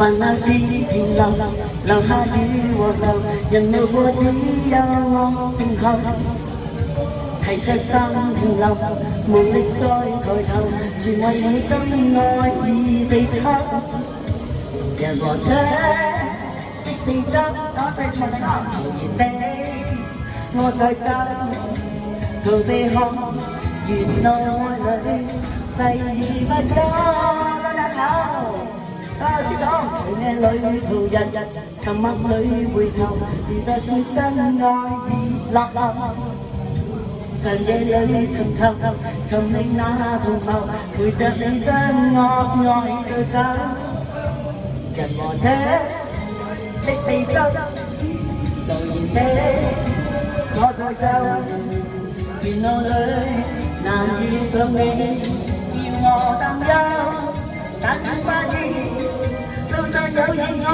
煩惱是平流，留下雨和愁，人路過只有我靜候。提着心停留，無力再抬頭，全為了心愛已被偷。人和車的四周，我在長江無言地，我在走，逃避看原來裏細雨不多得口。朱總，隨你旅途人，沉默裏回頭，如在說真愛已落後。長夜裏尋尋覓那同謀，陪着你將我愛到走。人和車的四周，無言地我在走，沿路裏難遇上你，叫我擔憂，但發現路上有熱愛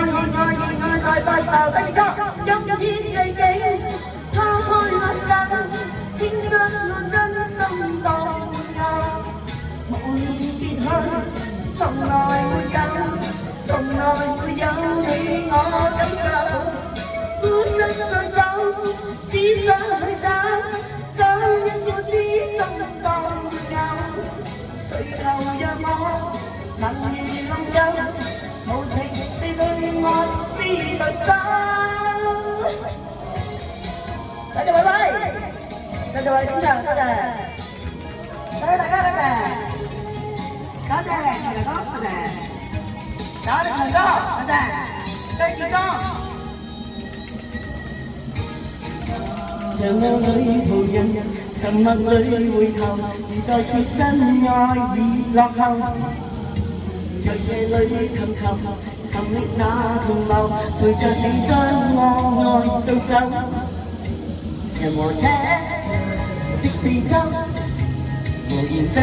在發愁。第二個，今天你幾拋開我手，牽着我真心當沒有，無言別去，從來沒有你我感受，孤身在走，只想去找一個知心當沒有，誰求讓我能如能夠無情地對愛是對手。多謝偉偉，多謝偉點唱，多謝，多謝大家，多謝，多謝大哥，多謝，多謝強哥，多謝，多謝傑哥。長路裏途人，沉默裏回頭，如在說真愛已落後。長夜裏尋覓那同謀，陪着你將我愛到走。人和車的四周，無言地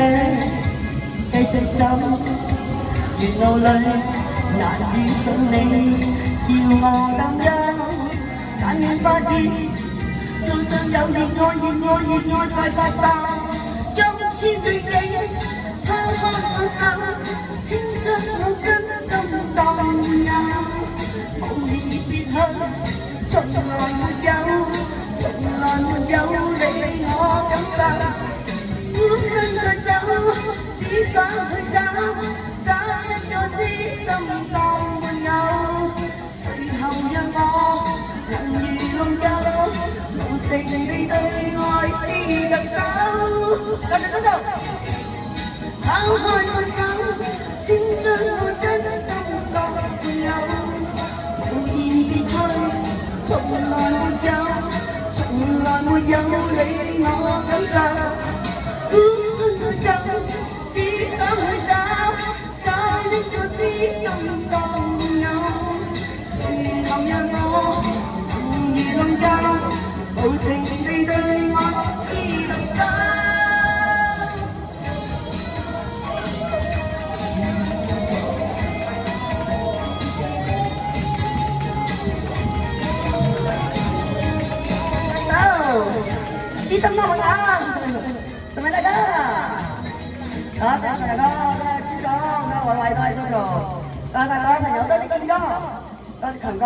繼續走，沿路裏難遇上你，叫我擔憂，但願發現路上有熱愛在發散。今天你竟拋開我手，牽着我真心當有，無言別去，從來沒有你我感受，孤身在走，只想去找一個知心當沒有，誰後讓我能如龍狗，無情地對愛是特首。多謝多謝，拋開我手，牽着我真心當沒有，無言別去，從來沒有你我感受，孤身在走，只想去找一個知心當沒有，誰能讓我能如能夠無情地對愛是特首。知心當沒有，送俾大家。多謝大哥，多謝朱總，多謝偉偉，多謝蘇總，多謝所有朋友，多謝健哥，多謝強哥。